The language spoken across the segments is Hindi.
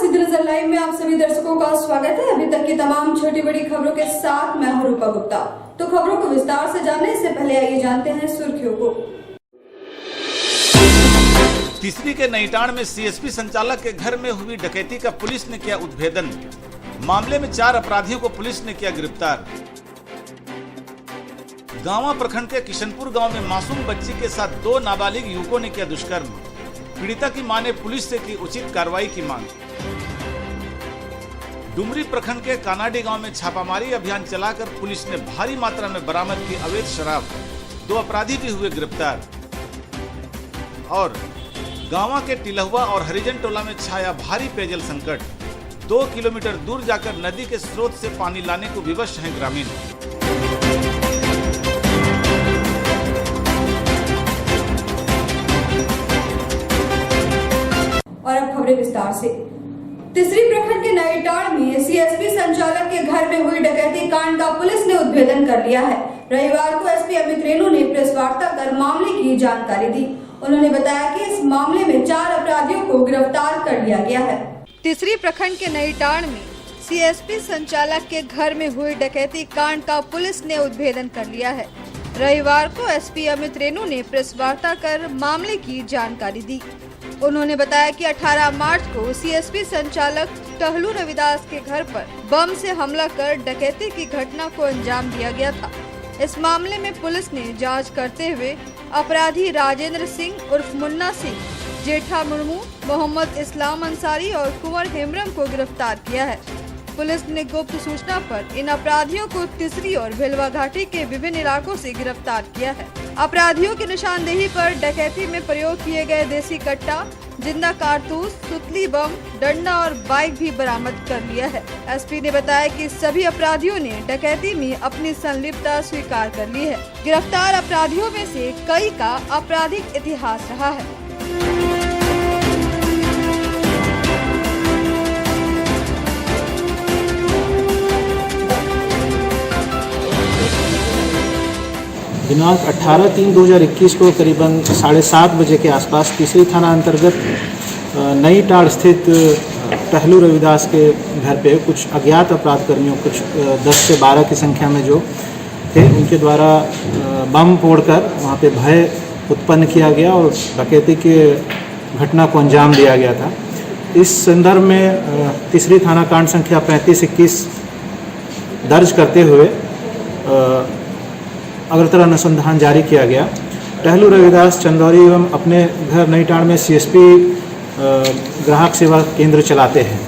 सीधी नजर लाइव में आप सभी दर्शकों का स्वागत है। अभी तक की तमाम छोटी बड़ी खबरों के साथ मैं हूं रूपा गुप्ता। तो खबरों को विस्तार से जानने से पहले आइए जानते हैं सुर्खियों को। तीसरी के नईटाण में सीएसपी संचालक के घर में हुई डकैती का पुलिस ने किया उद्भेदन। मामले में 4 अपराधियों को पुलिस ने किया गिरफ्तार। गांवा प्रखंड के किशनपुर गांव में मासूम बच्ची के साथ 2 नाबालिग युवकों ने किया दुष्कर्म। पीड़िता की मां ने पुलिस से की उचित कार्रवाई की मांग। डुमरी प्रखंड के कानाडी गांव में छापामारी अभियान चलाकर पुलिस ने भारी मात्रा में बरामद की अवैध शराब। 2 अपराधी भी हुए गिरफ्तार। और गांवा के टिलहुआ और हरिजन टोला में छाया भारी पेयजल संकट। 2 किलोमीटर दूर जाकर नदी के स्रोत से पानी लाने को विवश हैं ग्रामीण। और अब खबरें विस्तार से। तीसरी प्रखंड के नईटाण में सीएसपी संचालक के घर में हुई डकैती कांड का पुलिस ने उद्भेदन कर लिया है। रविवार को एसपी अमित रेणु ने प्रेस वार्ता कर मामले की जानकारी दी। उन्होंने बताया कि इस मामले में 4 अपराधियों को गिरफ्तार कर लिया गया है। तीसरी प्रखंड के नईटाण में सीएसपी संचालक के घर में हुई डकैती कांड का पुलिस ने उद्भेदन कर लिया है। रविवार को एसपी अमित रेणु ने प्रेस वार्ता कर मामले की जानकारी दी। उन्होंने बताया कि 18 मार्च को सीएसपी संचालक टहलू रविदास के घर पर बम से हमला कर डकैती की घटना को अंजाम दिया गया था। इस मामले में पुलिस ने जांच करते हुए अपराधी राजेंद्र सिंह उर्फ मुन्ना सिंह, जेठा मुर्मू, मोहम्मद इस्लाम अंसारी और कुंवर हेम्ब्रम को गिरफ्तार किया है। पुलिस ने गुप्त सूचना पर इन अपराधियों को तीसरी और भिलवा घाटी के विभिन्न इलाकों से गिरफ्तार किया है। अपराधियों की निशानदेही पर डकैती में प्रयोग किए गए देसी कट्टा, जिंदा कारतूस, सुतली बम, डंडा और बाइक भी बरामद कर लिया है। एसपी ने बताया कि सभी अपराधियों ने डकैती में अपनी संलिप्तता स्वीकार कर ली है। गिरफ्तार अपराधियों में से कई का आपराधिक इतिहास रहा है। दिनांक 18/3/2021 को करीबन 7:30 बजे के आसपास तीसरी थाना अंतर्गत नईटाड़ स्थित टहलू रविदास के घर पे कुछ अज्ञात अपराध कर्मियों, कुछ 10 से 12 की संख्या में जो थे, उनके द्वारा बम फोड़कर वहाँ पे भय उत्पन्न किया गया और डकैती की घटना को अंजाम दिया गया था। इस संदर्भ में तीसरी थाना कांड संख्या 3521 दर्ज करते हुए अग्रतर अनुसंधान जारी किया गया। टहलू रविदास चंदौरी एवं अपने घर नईटाण में सीएसपी ग्राहक सेवा केंद्र चलाते हैं।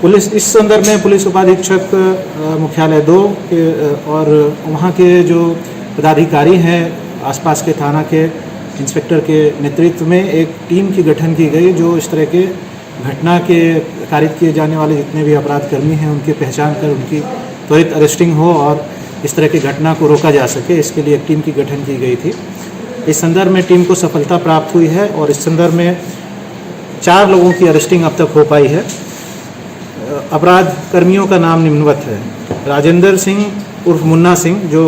पुलिस इस संदर्भ में पुलिस उपाधीक्षक मुख्यालय 2 के और वहाँ के जो पदाधिकारी हैं, आसपास के थाना के इंस्पेक्टर के नेतृत्व में एक टीम की गठन की गई, जो इस तरह के घटना के कारित किए जाने वाले जितने भी अपराध कर्मी हैं उनकी पहचान कर उनकी त्वरित अरेस्टिंग हो और इस तरह की घटना को रोका जा सके, इसके लिए एक टीम की गठन की गई थी। इस संदर्भ में टीम को सफलता प्राप्त हुई है और इस संदर्भ में 4 लोगों की अरेस्टिंग अब तक हो पाई है। अपराध कर्मियों का नाम निम्नवत है। राजेंद्र सिंह उर्फ मुन्ना सिंह, जो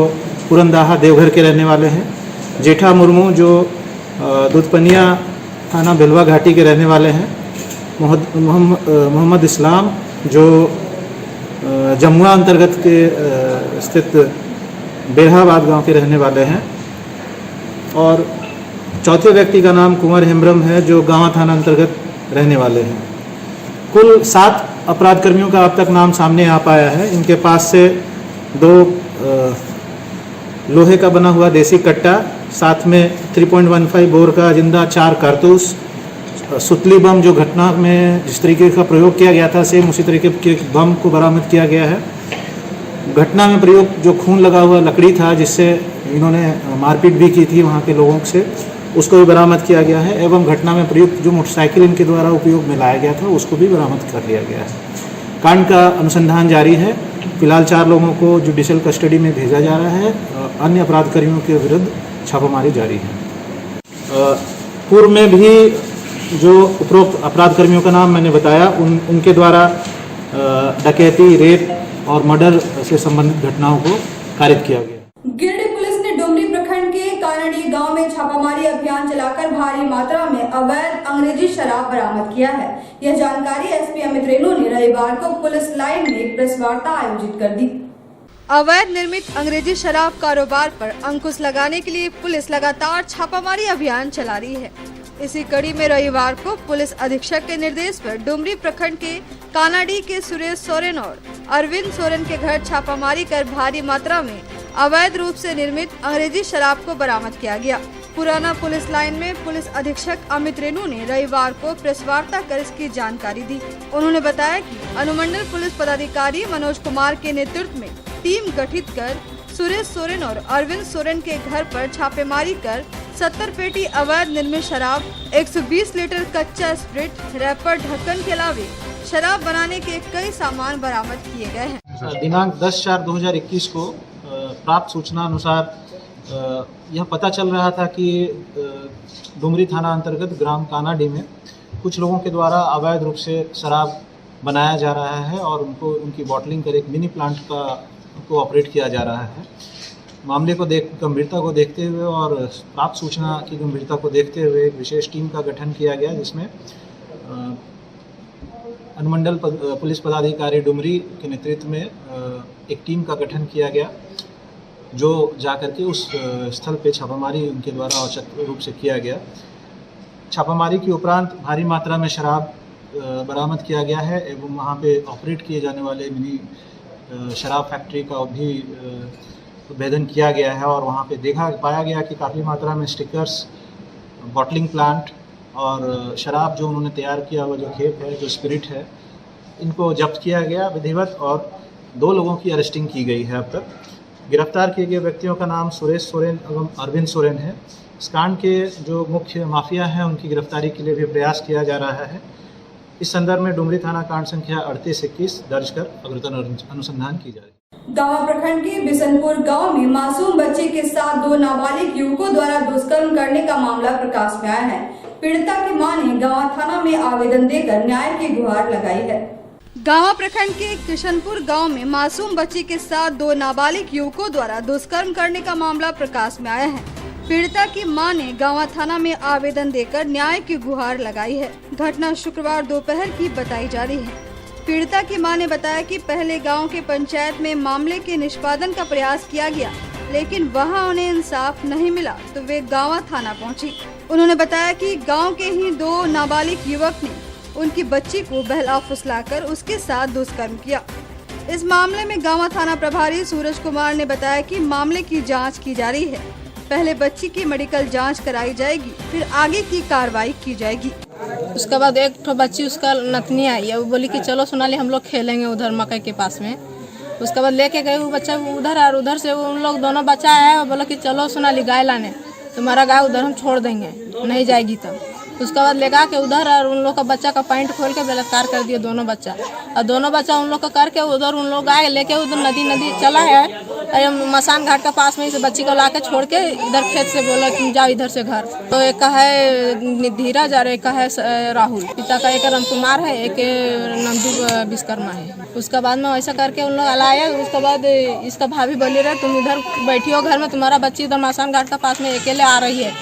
पुरंदाहा देवघर के रहने वाले हैं। जेठा मुर्मू, जो दूधपनिया थाना भिलवा घाटी के रहने वाले हैं। मोहम्मद इस्लाम, जो जमुआ अंतर्गत के स्थित बेरहाबाद गांव के रहने वाले हैं। और चौथे व्यक्ति का नाम कुंवर हेम्ब्रम है, जो गांवा थाना अंतर्गत रहने वाले हैं। कुल 7 अपराध कर्मियों का अब तक नाम सामने आ पाया है। इनके पास से 2 लोहे का बना हुआ देसी कट्टा, साथ में 3.15 बोर का जिंदा 4 कारतूस, सुतली बम जो घटना में जिस तरीके का प्रयोग किया गया था सेम उसी तरीके के बम को बरामद किया गया है। घटना में प्रयोग जो खून लगा हुआ लकड़ी था, जिससे इन्होंने मारपीट भी की थी वहाँ के लोगों से, उसको भी बरामद किया गया है। एवं घटना में प्रयुक्त जो मोटरसाइकिल इनके द्वारा उपयोग में लाया गया था उसको भी बरामद कर लिया गया है। कांड का अनुसंधान जारी है। फिलहाल 4 लोगों को जुडिशियल कस्टडी में भेजा जा रहा है। अन्य अपराध कर्मियों के विरुद्ध छापामारी जारी है। पूर्व में भी जो उपरोक्त अपराध कर्मियों का नाम मैंने बताया, उनके द्वारा डकैती, रेप और मर्डर से संबंधित घटनाओं को कारित किया गया। गिरिडीह पुलिस ने डुमरी प्रखंड के कानाडी गांव में छापामारी अभियान चलाकर भारी मात्रा में अवैध अंग्रेजी शराब बरामद किया है। यह जानकारी एसपी अमित रेणु ने रविवार को पुलिस लाइन में एक प्रेस वार्ता आयोजित कर दी। अवैध निर्मित अंग्रेजी शराब कारोबार पर अंकुश लगाने के लिए पुलिस लगातार छापामारी अभियान चला रही है। इसी कड़ी में रविवार को पुलिस अधीक्षक के निर्देश पर डुमरी प्रखंड के कानाडी के सुरेश सोरेन और अरविंद सोरेन के घर छापामारी कर भारी मात्रा में अवैध रूप से निर्मित अंग्रेजी शराब को बरामद किया गया। पुराना पुलिस लाइन में पुलिस अधीक्षक अमित रेणु ने रविवार को प्रेस वार्ता कर इसकी जानकारी दी। उन्होंने बताया कि अनुमंडल पुलिस पदाधिकारी मनोज कुमार के नेतृत्व में टीम गठित कर सुरेश सोरेन और अरविंद सोरेन के घर पर छापेमारी कर 70 पेटी अवैध निर्मित शराब, 120 लीटर कच्चा स्प्रिट, रैपर, ढक्कन के अलावे शराब बनाने के कई सामान बरामद किए गए हैं। दिनांक 10/4/2021 को प्राप्त सूचना अनुसार यह पता चल रहा था कि डुमरी थाना अंतर्गत ग्राम कानाडी में कुछ लोगों के द्वारा अवैध रूप से शराब बनाया जा रहा है और उनकी बॉटलिंग कर एक मिनी प्लांट को ऑपरेट किया जा रहा है। मामले को गंभीरता को देखते हुए और प्राप्त सूचना की गंभीरता को देखते हुए एक विशेष टीम का गठन किया गया, जिसमें अनुमंडल पुलिस पदाधिकारी डुमरी के नेतृत्व में एक टीम का गठन किया गया, जो जाकर के उस स्थल पे छापामारी उनके द्वारा औचक रूप से किया गया। छापामारी के उपरांत भारी मात्रा में शराब बरामद किया गया है एवं वहाँ पे ऑपरेट किए जाने वाले मिनी शराब फैक्ट्री का भी भेदन किया गया है और वहाँ पे पाया गया कि काफ़ी मात्रा में स्टिकर्स, बॉटलिंग प्लांट और शराब जो उन्होंने तैयार किया हुआ जो खेप है, जो स्पिरिट है, इनको जब्त किया गया विधिवत और 2 लोगों की अरेस्टिंग की गई है। अब तक गिरफ्तार किए गए व्यक्तियों का नाम सुरेश सोरेन एवं अरविंद सोरेन है। इस कांड के जो मुख्य माफिया हैं उनकी गिरफ्तारी के लिए भी प्रयास किया जा रहा है। इस संदर्भ में डुमरी थाना कांड संख्या 3821 दर्ज कर अग्रिम अनुसंधान की जा रही है। गांव प्रखंड के बिशनपुर गांव में मासूम बच्चे के साथ 2 नाबालिग युवकों द्वारा दुष्कर्म करने का मामला प्रकाश में आया है। पीड़िता की मां ने गांव थाना में आवेदन देकर न्याय की गुहार लगाई है। गांव प्रखंड के किशनपुर गांव में मासूम बच्ची के साथ 2 नाबालिग युवकों द्वारा दुष्कर्म करने का मामला प्रकाश में आया है। पीड़िता की मां ने गांव थाना में आवेदन देकर न्याय की गुहार लगाई है। घटना शुक्रवार दोपहर की बताई जा रही है। पीड़िता की मां ने बताया कि पहले गांव के पंचायत में मामले के निष्पादन का प्रयास किया गया, लेकिन वहां उन्हें इंसाफ नहीं मिला तो वे गांव थाना पहुंची। उन्होंने बताया कि गांव के ही 2 नाबालिग युवक ने उनकी बच्ची को बहला फुसलाकर उसके साथ दुष्कर्म किया। इस मामले में गांव थाना प्रभारी सूरज कुमार ने बताया कि मामले की जांच की जा रही है। पहले बच्ची की मेडिकल जांच कराई जाएगी, फिर आगे की कार्रवाई की जाएगी। उसके बाद एक ठो बच्ची उसका नतनी आई है, वो बोली कि चलो सोनाली हम लोग खेलेंगे उधर मकई के पास में। उसके बाद लेके गए वो बच्चा उधर और उधर से उन लोग दोनों बच्चा आया और बोला कि चलो सोनाली गाय लाने, तुम्हारा गाय उधर हम छोड़ देंगे, नहीं जाएगी तब। उसके बाद लेगा के उधर और उन लोग का बच्चा का पैंट खोल के बलात्कार कर दिया दोनों बच्चा, और दोनों बच्चा उन लोग का करके उधर उन लोग आए लेके उधर नदी चला है मसान घाट का पास में इस बच्ची को लाके छोड़ के इधर खेत से बोला तुम जाओ इधर से घर। तो एक का है धीरज और एक का है राहुल, पिता का एक राम कुमार है, एक नंदू विश्वकर्मा है। उसके बाद में ऐसा करके उन लोग लाए। उसके बाद इसका भाभी बोली रहे तुम इधर बैठी हो घर में, तुम्हारा बच्ची उधर मसान घाट का पास में अकेले आ रही है।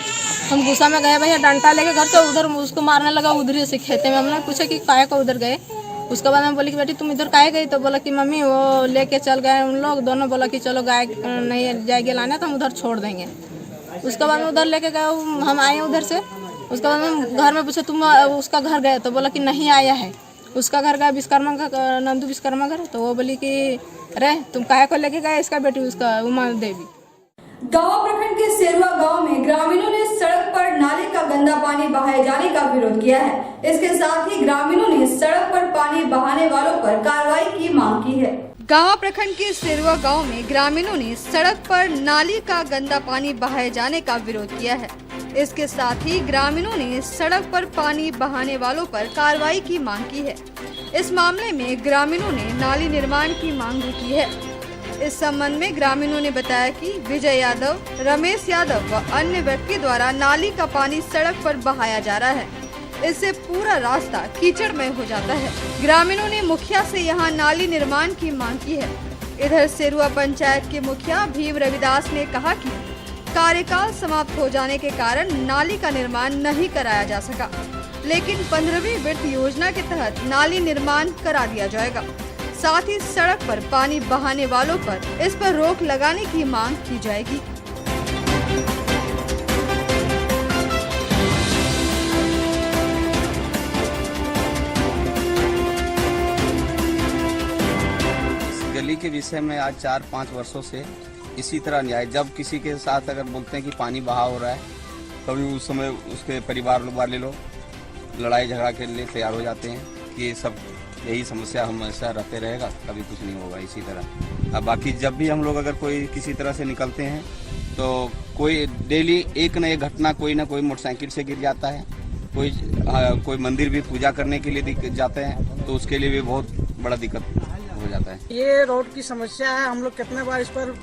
हम गुस्सा में गए भैया, डंडा लेके घर तो उधर उसको मारने लगा उधर से खेते में। हमने पूछा कि काहे को उधर गए। उसके बाद हम बोली कि बेटी तुम इधर काहे गई, तो बोला कि मम्मी वो लेके चल गए उन लोग दोनों, बोला कि चलो गाय नहीं जाएगी लाने तो हम उधर छोड़ देंगे। उसके बाद में उधर लेके गए, हम आए उधर से। उसके बाद हम घर में पूछे तुम उसका घर गए, तो बोला कि नहीं आया है। उसका घर गया विश्वकर्मा का, नंदू विश्वकर्मा घर। तो वो बोली कि अरे तुम काहे को लेके गए इसका बेटी उसका उमा देवी। गांव प्रखंड के सेरुआ गांव में ग्रामीणों ने सड़क पर नाले का गंदा पानी बहाए जाने का विरोध किया है। इसके साथ ही ग्रामीणों ने सड़क पर पानी बहाने वालों पर कार्रवाई की मांग की है। गांव प्रखंड के सेरुआ गांव में ग्रामीणों ने सड़क पर नाली का गंदा पानी बहाए जाने का विरोध किया है। इसके साथ ही ग्रामीणों ने सड़क पर पानी बहाने वालों पर कार्रवाई की मांग की है। इस मामले में ग्रामीणों ने नाली निर्माण की मांग भी की है। इस संबंध में ग्रामीणों ने बताया कि विजय यादव, रमेश यादव व अन्य व्यक्ति द्वारा नाली का पानी सड़क पर बहाया जा रहा है। इससे पूरा रास्ता कीचड़मय हो जाता है। ग्रामीणों ने मुखिया से यहां नाली निर्माण की मांग की है। इधर सेरुआ पंचायत के मुखिया भीम रविदास ने कहा कि कार्यकाल समाप्त हो जाने के कारण नाली का निर्माण नहीं कराया जा सका, लेकिन 15वीं वित्त योजना के तहत नाली निर्माण करा दिया जाएगा। साथ ही सड़क पर पानी बहाने वालों पर इस पर रोक लगाने की मांग की जाएगी। गली के विषय में आज 4-5 वर्षों से इसी तरह न्याय, जब किसी के साथ अगर बोलते हैं कि पानी बहा हो रहा है, कभी उस समय उसके परिवार वाले लोग लड़ाई झगड़ा के लिए तैयार हो जाते हैं कि ये सब यही समस्या हमेशा रहते रहेगा, कभी कुछ नहीं होगा इसी तरह। अब बाकी जब भी हम लोग अगर कोई किसी तरह से निकलते हैं तो कोई डेली एक न एक घटना, कोई ना कोई मोटरसाइकिल से गिर जाता है, कोई मंदिर भी पूजा करने के लिए जाते हैं तो उसके लिए भी बहुत बड़ा दिक्कत हो जाता है। ये रोड की समस्या है। हम लोग कितने बार इस पर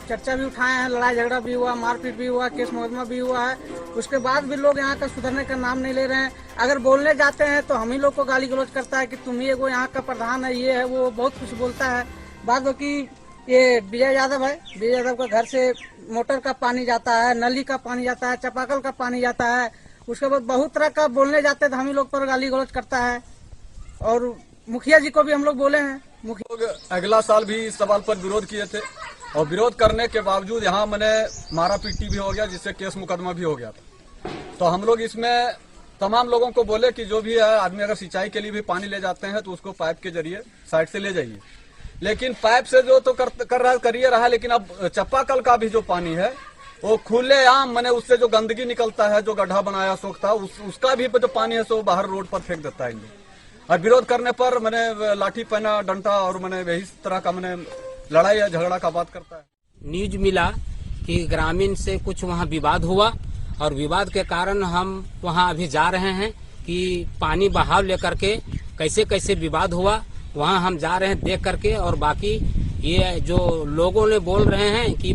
चर्चा भी उठाए हैं, लड़ाई झगड़ा भी हुआ, मारपीट भी हुआ, केस मुकदमा भी हुआ है। उसके बाद भी लोग यहाँ का सुधरने का नाम नहीं ले रहे हैं। अगर बोलने जाते हैं तो हम ही लोग को गाली गलौज करता है कि तुम ही एगो यहाँ का प्रधान है, ये है वो, बहुत कुछ बोलता है। बात बाकी ये विजय यादव है, विजय यादव का घर से मोटर का पानी जाता है, नली का पानी जाता है, चापाकल का पानी जाता है। उसके बाद बहुत तरह का बोलने जाते हैं तो हम ही लोग पर गाली गलौज करता है। और मुखिया जी को भी हम लोग बोले हैं। लोग अगला साल भी इस सवाल पर विरोध किए थे और विरोध करने के बावजूद यहाँ मैंने मारा पीटी भी हो गया, जिससे केस मुकदमा भी हो गया था। तो हम लोग इसमें तमाम लोगों को बोले कि जो भी है आदमी अगर सिंचाई के लिए भी पानी ले जाते हैं तो उसको पाइप के जरिए साइड से ले जाइए। लेकिन पाइप से जो तो करिए रहा, लेकिन अब चापाकल का भी जो पानी है वो खुले आम मैंने उससे जो गंदगी निकलता है, जो गड्ढा बनाया शौक था, उसका भी जो पानी है सो बाहर रोड पर फेंक देता है। और विरोध करने पर मैंने लाठी पहना, डंडा, और मैंने यही तरह का मैंने लड़ाई या झगड़ा का बात करता है। न्यूज मिला कि ग्रामीण से कुछ वहाँ विवाद हुआ और विवाद के कारण हम वहाँ अभी जा रहे हैं कि पानी बहाव लेकर के कैसे कैसे विवाद हुआ, वहाँ हम जा रहे हैं देख करके। और बाकी ये जो लोगों ने बोल रहे हैं कि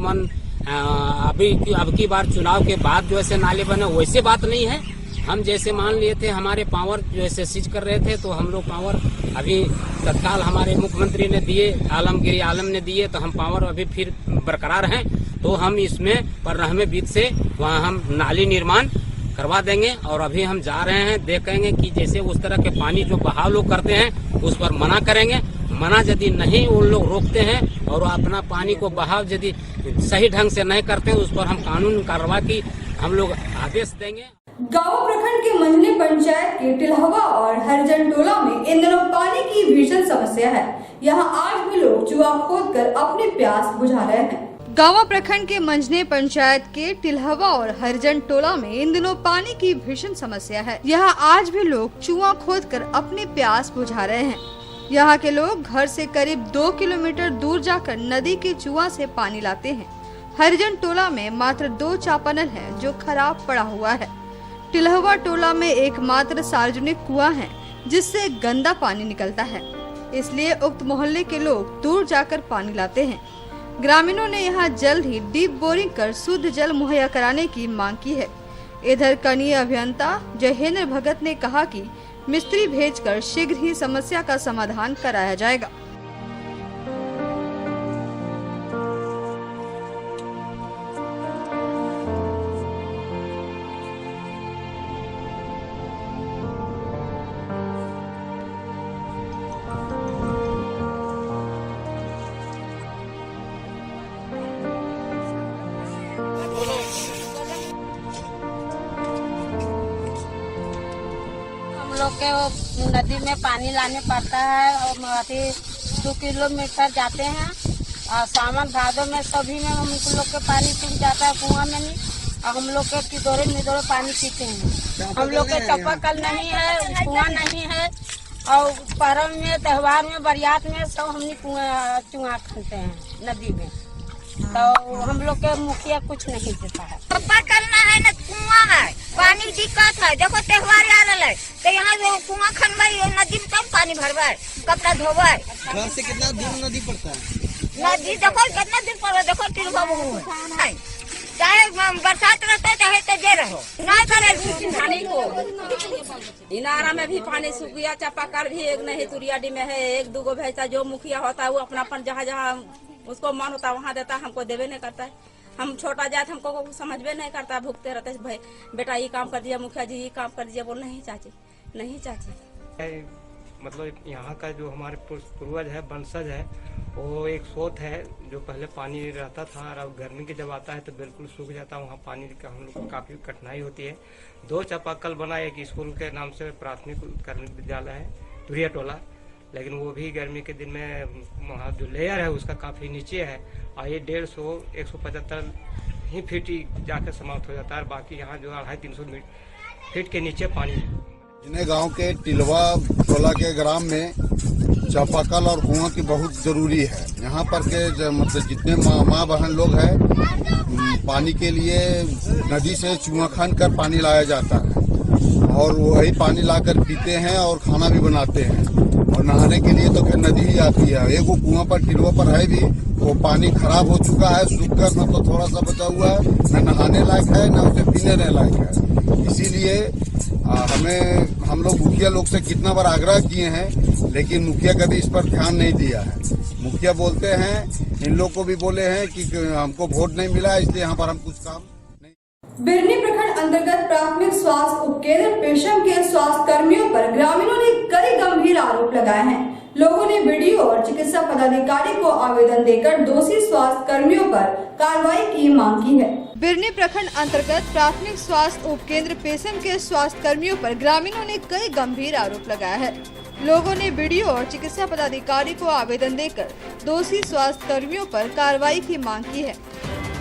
अब की बार चुनाव के बाद जो ऐसे नाले बने, वैसे बात नहीं है। हम जैसे मान लिए थे हमारे पावर जो ऐसे सीज कर रहे थे, तो हम लोग पावर अभी तत्काल हमारे मुख्यमंत्री ने दिए, आलमगीर आलम ने दिए, तो हम पावर अभी फिर बरकरार हैं। तो हम इसमें 15वें वित्त से वहाँ हम नाली निर्माण करवा देंगे। और अभी हम जा रहे हैं, देखेंगे कि जैसे उस तरह के पानी जो बहाव लोग करते हैं उस पर मना करेंगे। मना यदि नहीं उन लोग रोकते हैं और अपना पानी को बहाव यदि सही ढंग से नहीं करते हैं, उस पर हम कानून कार्रवाई की हम लोग आदेश देंगे। गांव प्रखंड के मंझने पंचायत के टिलहवा और हरिजन टोला में इन दिनों पानी की भीषण समस्या है। यहां आज भी लोग जुआ खोदकर अपनी प्यास बुझा रहे हैं। गांव प्रखंड के मंझने पंचायत के टिलहवा और हरिजन टोला में इन दिनों पानी की भीषण समस्या है। यहाँ आज भी लोग चुआ खोदकर अपनी प्यास बुझा रहे हैं। यहाँ के लोग घर से करीब 2 किलोमीटर दूर जाकर नदी के चुआ से पानी लाते हैं। हरिजन टोला में मात्र 2 चापानल है जो खराब पड़ा हुआ है। टिलहवा टोला में एकमात्र सार्वजनिक कुआं है जिससे गंदा पानी निकलता है, इसलिए उक्त मोहल्ले के लोग दूर जाकर पानी लाते हैं। ग्रामीणों ने यहां जल्द ही डीप बोरिंग कर शुद्ध जल मुहैया कराने की मांग की है। इधर कनीय अभियंता जयेंद्र भगत ने कहा कि मिस्त्री भेजकर शीघ्र ही समस्या का समाधान कराया जाएगा। लोग के नदी में पानी लाने पड़ता है और अभी 2 किलोमीटर जाते हैं और सावन भादों में सभी में हम लोग के पानी सूख जाता है कुआं में नहीं, और हम लोग के किदोरे मिदोरे पानी पीते हैं। हम लोग के चापाकल नहीं है, कुआं नहीं है, और पर्व में, त्योहार में, बरियात में सब हमने चुआ खाते हैं नदी में। तो हम लोग के मुखिया कुछ नहीं देता है। पप्पा करना है न, कुआं है, पानी दिक्कत है। देखो त्योहार आ रहा है तो यहाँ कुआं खनवाई, नदी में तब पानी भरवाए, कपड़ा धोवाए। घर से कितना दूर नदी पड़ता है? नदी देखो कितना दूर पड़, देखो तिरबाबू है, चाहे बरसात रहता है चाहे तेजे रहो, नहीं करे पानी को। इनारा में भी पानी सूख गया, चापाकल भी एक नहीं, तुरियाडी में है 1-2 भैंसा। जो मुखिया होता है वो अपना जहाँ जहाँ उसको मन होता है वहाँ देता है, हमको देवे नहीं करता है। हम छोटा जात हमको समझ में नहीं करता, भुगते रहते भाई बेटा ये काम कर दिया, मुखिया जी ये काम कर दिया, बोल नहीं चाची, नहीं चाची। मतलब यहाँ का जो हमारे पूर्वज है, वंशज है, वो एक स्रोत है जो पहले पानी रहता था और अब गर्मी के जब आता है तो बिल्कुल सूख जाता है। वहाँ पानी का हम लोग को काफ़ी कठिनाई होती है। 2 चापाकल बना, एक स्कूल के नाम से प्राथमिक कार्मिक विद्यालय है तुरिया टोला, लेकिन वो भी गर्मी के दिन में वहाँ जो लेयर है उसका काफ़ी नीचे है और ये 150-175 ही फीट ही जाकर समाप्त हो जाता है। बाकी यहाँ जो 250-300 फीट के नीचे पानी है। जिन्हें गांव के टिलवा टोला के ग्राम में चापाकल और कुआं की बहुत जरूरी है। यहाँ पर के मतलब जितने माँ बहन लोग हैं पानी के लिए नदी से चूहा खान कर पानी लाया जाता है और वही पानी लाकर पीते हैं और खाना भी बनाते हैं और नहाने के लिए तो फिर नदी ही आती है। एक वो कुआं पर टिलवा पर है भी, वो पानी खराब हो चुका है, सूख कर न तो थोड़ा सा बचा हुआ है, न नहाने लायक है न उसे पीने लायक है। इसीलिए हम लोग मुखिया लोग से कितना बार आग्रह किए हैं, लेकिन मुखिया कभी इस पर ध्यान नहीं दिया है। मुखिया बोलते हैं, इन लोग को भी बोले हैं कि हमको वोट नहीं मिला इसलिए यहाँ पर हम कुछ काम नहीं। बिरनी प्रखंड अंतर्गत प्राथमिक स्वास्थ्य उपकेंद्र पेशम के स्वास्थ्य कर्मियों पर ग्रामीणों ने कई गंभीर आरोप लगाए हैं। लोगों ने बीडीओ और चिकित्सा पदाधिकारी को आवेदन देकर दोषी स्वास्थ्य कर्मियों पर कार्रवाई की मांग की है। बिरनी प्रखंड अंतर्गत प्राथमिक स्वास्थ्य उपकेंद्र पेशम के स्वास्थ्य कर्मियों पर ग्रामीणों ने कई गंभीर आरोप लगाया है। लोगों ने बीडीओ और चिकित्सा पदाधिकारी को आवेदन देकर दोषी स्वास्थ्य कर्मियों पर कार्रवाई की मांग की है।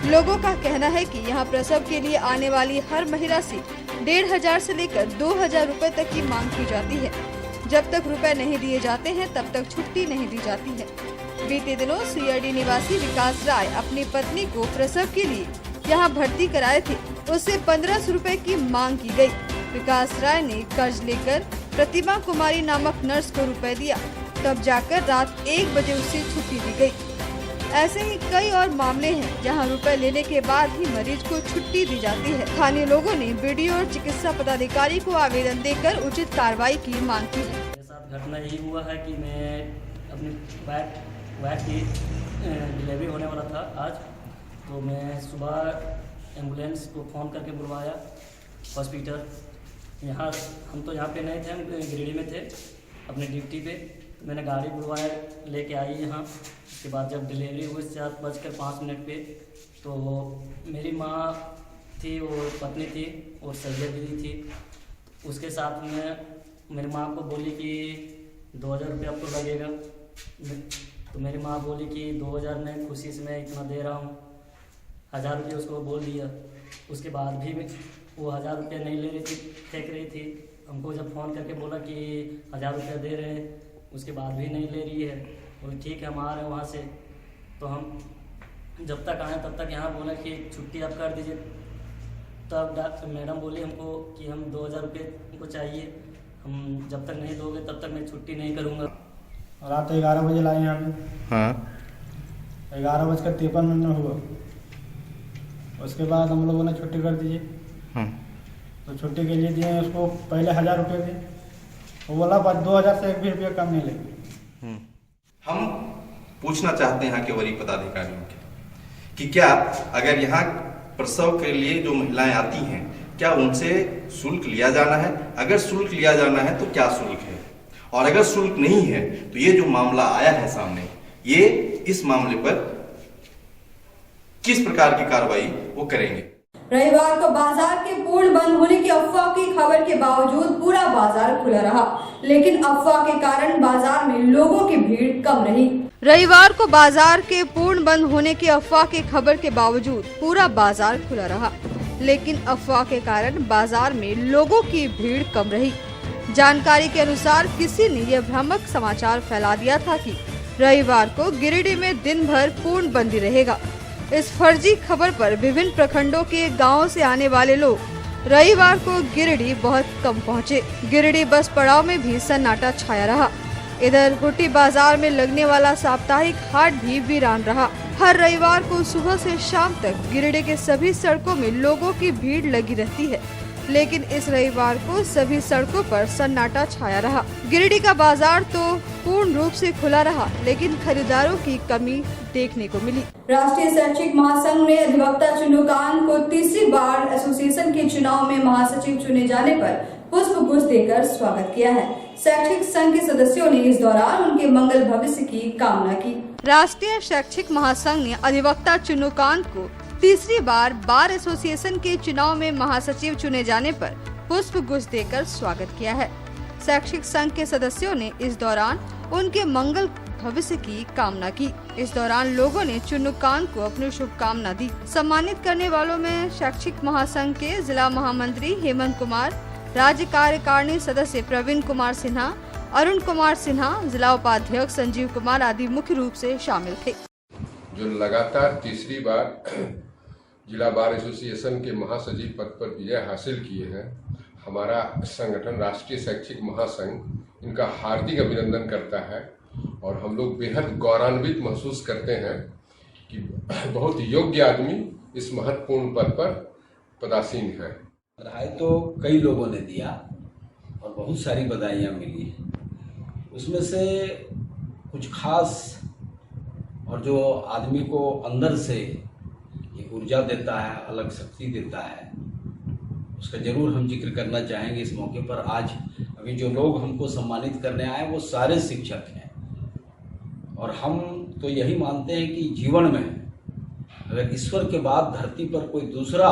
लोगों का कहना है कि यहां प्रसव के लिए आने वाली हर महिला से 1500 से लेकर 2000 रुपए तक की मांग की जाती है। जब तक रुपए नहीं दिए जाते हैं तब तक छुट्टी नहीं दी जाती है। बीते दिनों सीआरडी निवासी विकास राय अपनी पत्नी को प्रसव के लिए यहां भर्ती कराए थे। उससे 1500 रुपए की मांग की गई। विकास राय ने कर्ज लेकर प्रतिमा कुमारी नामक नर्स को रुपए दिया, तब जाकर रात 1 बजे उसे छुट्टी दी गई। ऐसे ही कई और मामले हैं जहां रुपए लेने के बाद ही मरीज को छुट्टी दी जाती है। स्थानीय लोगों ने बीडीओ और चिकित्सा पदाधिकारी को आवेदन देकर उचित कार्रवाई की मांग की। मेरे साथ घटना यही हुआ है कि मैं अपनी वाइफ की डिलीवरी होने वाला था आज, तो मैं सुबह एम्बुलेंस को फ़ोन करके बुलवाया हॉस्पिटल। यहाँ हम तो यहाँ पे नहीं थे, हम गिरिडीह में थे अपने ड्यूटी पे। तो मैंने गाड़ी बुलवाया, लेके आई यहाँ। उसके बाद जब डिलीवरी हुई 7:05 पे, तो मेरी माँ थी, वो पत्नी थी और सैयद दीदी थी। उसके साथ में मेरी माँ को बोली कि 2000 रुपये आपको लगेगा। तो मेरी माँ बोली कि 2000 नहीं, खुशी से मैं इतना दे रहा हूँ। 1000 रुपये उसको बोल दिया। उसके बाद भी वो 1000 रुपये नहीं ले रही थी, फेंक रही थी। हमको जब फ़ोन करके बोला कि 1000 रुपये दे रहे हैं, उसके बाद भी नहीं ले रही है। बोले ठीक है, हम आ रहे हैं वहाँ से। तो हम जब तक आए तब तक यहाँ बोले कि छुट्टी आप कर दीजिए। तब मैडम बोली हमको कि हम 2000 रुपये हमको चाहिए, हम जब तक नहीं दोगे तब तक मैं छुट्टी नहीं करूँगा। रात 11 बजे लाए यहाँ पे। हाँ, 11:53 हुआ। उसके बाद हम लोगों ने छुट्टी कर दीजिए। तो छुट्टी के लिए दिए उसको, पहले 1000 रुपये दिए, वो बोला बस 2000 से 1 भी रुपया कम नहीं लेंगे। हम पूछना चाहते हैं यहाँ के वरीय पदाधिकारियों के कि क्या अगर यहाँ प्रसव के लिए जो महिलाएं आती हैं, क्या उनसे शुल्क लिया जाना है? अगर शुल्क लिया जाना है तो क्या शुल्क है, और अगर शुल्क नहीं है तो ये जो मामला आया है सामने, ये इस मामले पर किस प्रकार की कार्रवाई वो करेंगे? रविवार को बाजार के पूर्ण बंद होने की अफवाह की खबर के बावजूद पूरा बाजार खुला रहा, लेकिन अफवाह के कारण बाजार में लोगों की भीड़ कम रही। रविवार को बाजार के पूर्ण बंद होने की अफवाह की खबर के बावजूद पूरा बाजार खुला रहा, लेकिन अफवाह के कारण बाजार में लोगों की भीड़ कम रही। जानकारी के अनुसार किसी ने यह भ्रामक समाचार फैला दिया था कि रविवार को गिरिडीह में दिन भर पूर्ण बंदी रहेगा। इस फर्जी खबर पर विभिन्न प्रखंडों के गांवों से आने वाले लोग रविवार को गिरिडीह बहुत कम पहुंचे। गिरिडीह बस पड़ाव में भी सन्नाटा छाया रहा। इधर गुट्टी बाजार में लगने वाला साप्ताहिक हाट भी वीरान रहा। हर रविवार को सुबह से शाम तक गिरिडीह के सभी सड़कों में लोगों की भीड़ लगी रहती है। लेकिन इस रविवार को सभी सड़कों पर सन्नाटा छाया रहा। गिरिडीह का बाजार तो पूर्ण रूप से खुला रहा, लेकिन खरीदारों की कमी देखने को मिली। राष्ट्रीय शैक्षिक महासंघ ने अधिवक्ता चुनुकान को तीसरी बार एसोसिएशन के चुनाव में महासचिव चुने जाने पर पुष्प गुच्छ देकर स्वागत किया है। शैक्षिक संघ के सदस्यों ने इस दौरान उनके मंगल भविष्य की कामना की। राष्ट्रीय शैक्षिक महासंघ ने अधिवक्ता चुनुकान को तीसरी बार एसोसिएशन के चुनाव में महासचिव चुने जाने पर पुष्प गुच्छ देकर स्वागत किया है। शैक्षिक संघ के सदस्यों ने इस दौरान उनके मंगल भविष्य की कामना की। इस दौरान लोगों ने चुनुकान को अपनी शुभकामना दी। सम्मानित करने वालों में शैक्षिक महासंघ के जिला महामंत्री हेमंत कुमार, राज्य कार्यकारिणी सदस्य प्रवीण कुमार सिन्हा, अरुण कुमार सिन्हा, जिला उपाध्यक्ष संजीव कुमार आदि मुख्य रूप से शामिल थे। जो लगातार तीसरी बार जिला बार एसोसिएशन के महासचिव पद पर विजय हासिल किए हैं, हमारा संगठन राष्ट्रीय शैक्षिक महासंघ इनका हार्दिक अभिनंदन करता है और हम लोग बेहद गौरवान्वित महसूस करते हैं कि बहुत योग्य आदमी इस महत्वपूर्ण पद पर पदासीन है। बधाई तो कई लोगों ने दिया और बहुत सारी बधाइयाँ मिली, उसमें से कुछ खास और जो आदमी को अंदर से एक ऊर्जा देता है, अलग शक्ति देता है, उसका जरूर हम जिक्र करना चाहेंगे इस मौके पर। आज अभी जो लोग हमको सम्मानित करने आए वो सारे शिक्षक हैं और हम तो यही मानते हैं कि जीवन में अगर ईश्वर के बाद धरती पर कोई दूसरा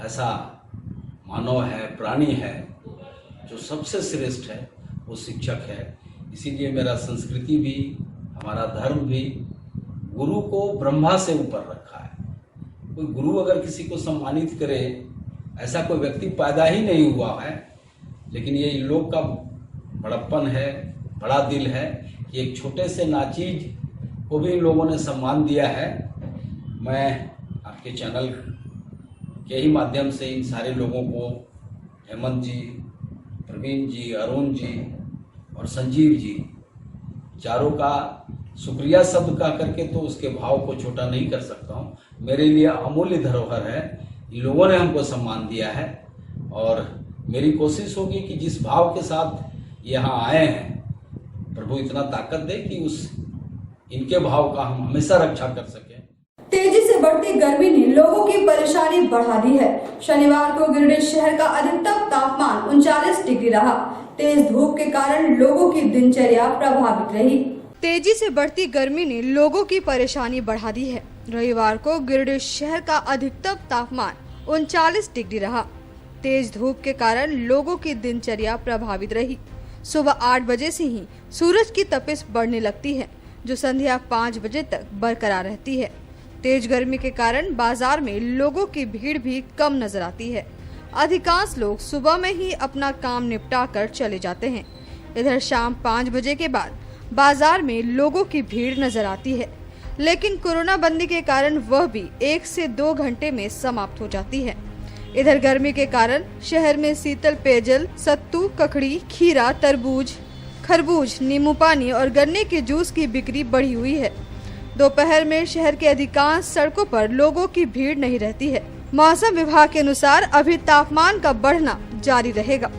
ऐसा मानव है, प्राणी है जो सबसे श्रेष्ठ है, वो शिक्षक है। इसीलिए मेरा संस्कृति भी, हमारा धर्म भी गुरु को ब्रह्मा से ऊपर रखा है। कोई गुरु अगर किसी को सम्मानित करे, ऐसा कोई व्यक्ति पैदा ही नहीं हुआ है, लेकिन ये इन लोग का बड़प्पन है, बड़ा दिल है कि एक छोटे से नाचीज को भी इन लोगों ने सम्मान दिया है। मैं आपके चैनल के ही माध्यम से इन सारे लोगों को, हेमंत जी, प्रवीण जी, अरुण जी और संजीव जी, चारों का शुक्रिया शब्द कह करके तो उसके भाव को छोटा नहीं कर सकता हूँ। मेरे लिए अमूल्य धरोहर है, इन लोगों ने हमको सम्मान दिया है और मेरी कोशिश होगी कि जिस भाव के साथ यहाँ आए हैं, प्रभु इतना ताकत दे कि उस इनके भाव का हम हमेशा रक्षा कर सकें। तेजी से बढ़ती गर्मी ने लोगों की परेशानी बढ़ा दी है। शनिवार को गिरिडीह शहर का अधिकतम तापमान 39 डिग्री रहा। तेज धूप के कारण लोगों की दिनचर्या प्रभावित रही। तेजी से बढ़ती गर्मी ने लोगों की परेशानी बढ़ा दी है। रविवार को गिरिडीह शहर का अधिकतम तापमान 39 डिग्री रहा। तेज धूप के कारण लोगों की दिनचर्या प्रभावित रही। सुबह 8 बजे से ही सूरज की तपिश बढ़ने लगती है, जो संध्या 5 बजे तक बरकरार रहती है। तेज गर्मी के कारण बाजार में लोगों की भीड़ भी कम नजर आती है। अधिकांश लोग सुबह में ही अपना काम निपटा कर चले जाते हैं। इधर शाम 5 बजे के बाद बाजार में लोगों की भीड़ नजर आती है, लेकिन कोरोना बंदी के कारण वह भी 1 से 2 घंटे में समाप्त हो जाती है। इधर गर्मी के कारण शहर में शीतल पेयजल, सत्तू, ककड़ी, खीरा, तरबूज, खरबूज, नींबू पानी और गन्ने के जूस की बिक्री बढ़ी हुई है। दोपहर में शहर के अधिकांश सड़कों पर लोगों की भीड़ नहीं रहती है। मौसम विभाग के अनुसार अभी तापमान का बढ़ना जारी रहेगा।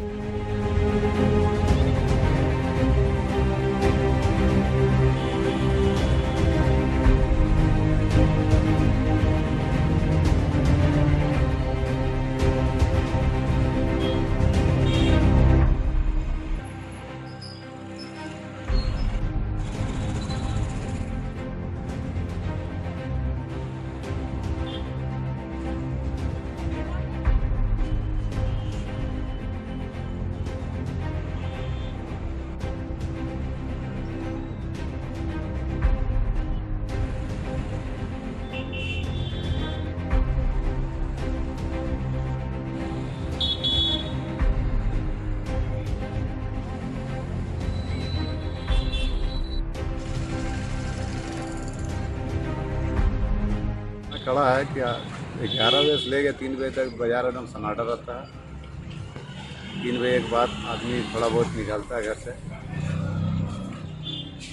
खड़ा है कि 11 बजे से लेकर 3 बजे तक बाजार एकदम सन्नाटा रहता है। 3 बजे के बाद आदमी थोड़ा बहुत निकलता है घर से।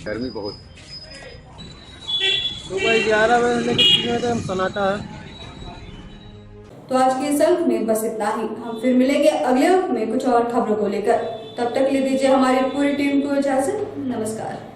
गर्मी बहुत, सुबह 11 बजे से लेकर 3 बजे तक सन्नाटा है। तो आज के इस अंक में बस इतना ही। हम फिर मिलेंगे अगले अंक में कुछ और खबरों को लेकर। तब तक ले दीजिए हमारी पूरी टीम को इजाजत। नमस्कार।